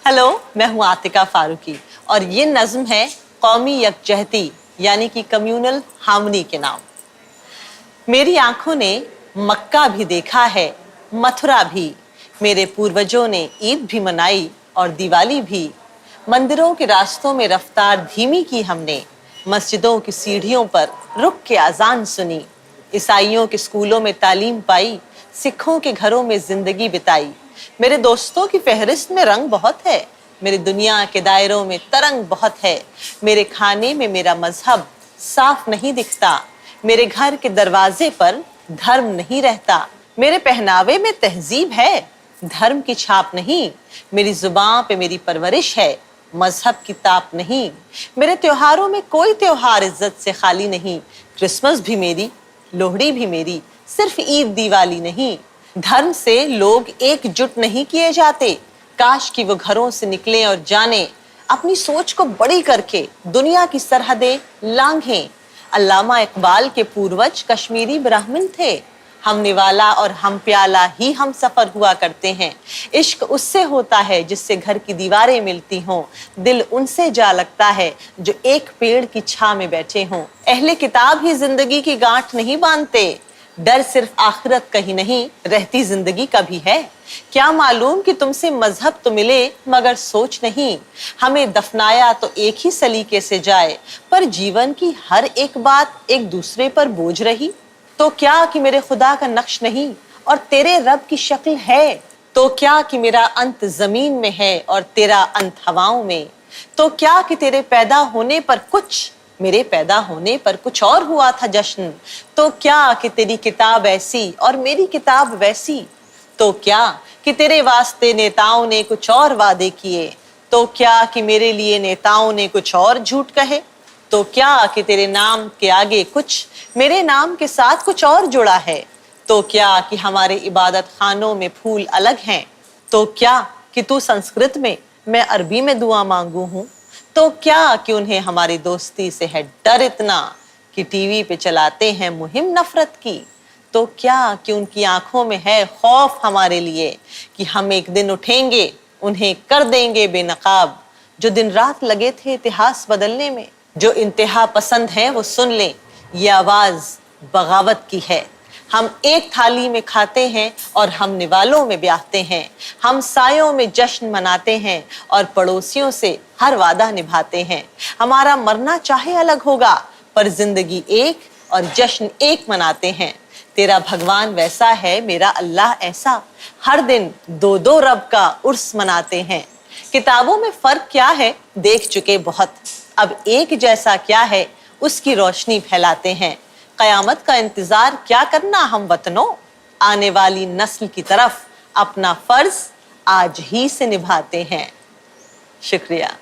Hello, मैं हूँ आतिका फारूकी और ये नज्म है कौमी यकजहती यानी कि कम्युनल हार्मनी के नाम। मेरी आंखों ने मक्का भी देखा है, मथुरा भी। मेरे पूर्वजों ने ईद भी मनाई और दिवाली भी। मंदिरों के रास्तों में रफ्तार धीमी की हमने, मस्जिदों की सीढ़ियों पर रुक के अजान सुनी। ईसाइयों के स्कूलों में तालीम पाई, सिखों के घरों में जिंदगी बिताई। मेरे दोस्तों की फहरिस्त में रंग बहुत है, मेरी दुनिया के दायरों में तरंग बहुत है। मेरे खाने में मेरा मजहब साफ नहीं दिखता, मेरे घर के दरवाजे पर धर्म नहीं रहता। मेरे पहनावे में तहजीब है, धर्म की छाप नहीं। मेरी जुबान पे मेरी परवरिश है, मजहब की ताप नहीं। मेरे त्योहारों में कोई त्योहार इज्जत से खाली नहीं। क्रिसमस भी मेरी, लोहड़ी भी मेरी, सिर्फ ईद दिवाली नहीं। धर्म से लोग एकजुट नहीं किए जाते, काश कि वो घरों से निकलें और जाने, अपनी सोच को बड़ी करके दुनिया की सरहदें लांघें। अल्लामा इकबाल के पूर्वज कश्मीरी ब्राह्मण थे। हम निवाला और हम प्याला ही हम सफर हुआ करते हैं। इश्क उससे होता है जिससे घर की दीवारें मिलती हों, दिल उनसे जा लगता है जो एक पेड़ की छां में बैठे हों। अहले किताब ही जिंदगी की गांठ नहीं बांधते, डर सिर्फ आखिरत का ही नहीं, रहती जिंदगी का भी है। क्या मालूम कि तुमसे मजहब तो मिले मगर सोच नहीं। हमें दफनाया तो एक ही सलीके से जाए, पर जीवन की हर एक बात एक दूसरे पर बोझ रही। तो क्या कि मेरे खुदा का नक्श नहीं और तेरे रब की शक्ल है। तो क्या कि मेरा अंत जमीन में है और तेरा अंत हवाओं में। तो क्या कि तेरे पैदा होने पर कुछ, मेरे पैदा होने पर कुछ और हुआ था जश्न। तो क्या कि तेरी किताब ऐसी और मेरी किताब वैसी। तो क्या कि तेरे वास्ते नेताओं ने कुछ और वादे किए। तो क्या कि मेरे लिए नेताओं ने कुछ और झूठ कहे। तो क्या कि तेरे नाम के आगे कुछ, मेरे नाम के साथ कुछ और जुड़ा है। तो क्या कि हमारे इबादत खानों में फूल अलग हैं। तो क्या कि तू संस्कृत में, मैं अरबी में दुआ मांगू हूँ। तो क्या कि उन्हें हमारी दोस्ती से है डर इतना कि टीवी पे चलाते हैं मुहिम नफरत की। तो क्या कि उनकी आंखों में है खौफ हमारे लिए कि हम एक दिन उठेंगे, उन्हें कर देंगे बेनकाब। जो दिन रात लगे थे इतिहास बदलने में, जो इंतहा पसंद है वो सुन लें, ये आवाज बगावत की है। हम एक थाली में खाते हैं और हम निवालों में ब्याहते हैं। हम सायों में जश्न मनाते हैं और पड़ोसियों से हर वादा निभाते हैं। हमारा मरना चाहे अलग होगा, पर जिंदगी एक और जश्न एक मनाते हैं। तेरा भगवान वैसा है, मेरा अल्लाह ऐसा, हर दिन दो दो रब का उर्स मनाते हैं। किताबों में फर्क क्या है देख चुके बहुत, अब एक जैसा क्या है उसकी रोशनी फैलाते हैं। कयामत का इंतजार क्या करना हम वतनों, आने वाली नस्ल की तरफ अपना फर्ज आज ही से निभाते हैं। शुक्रिया।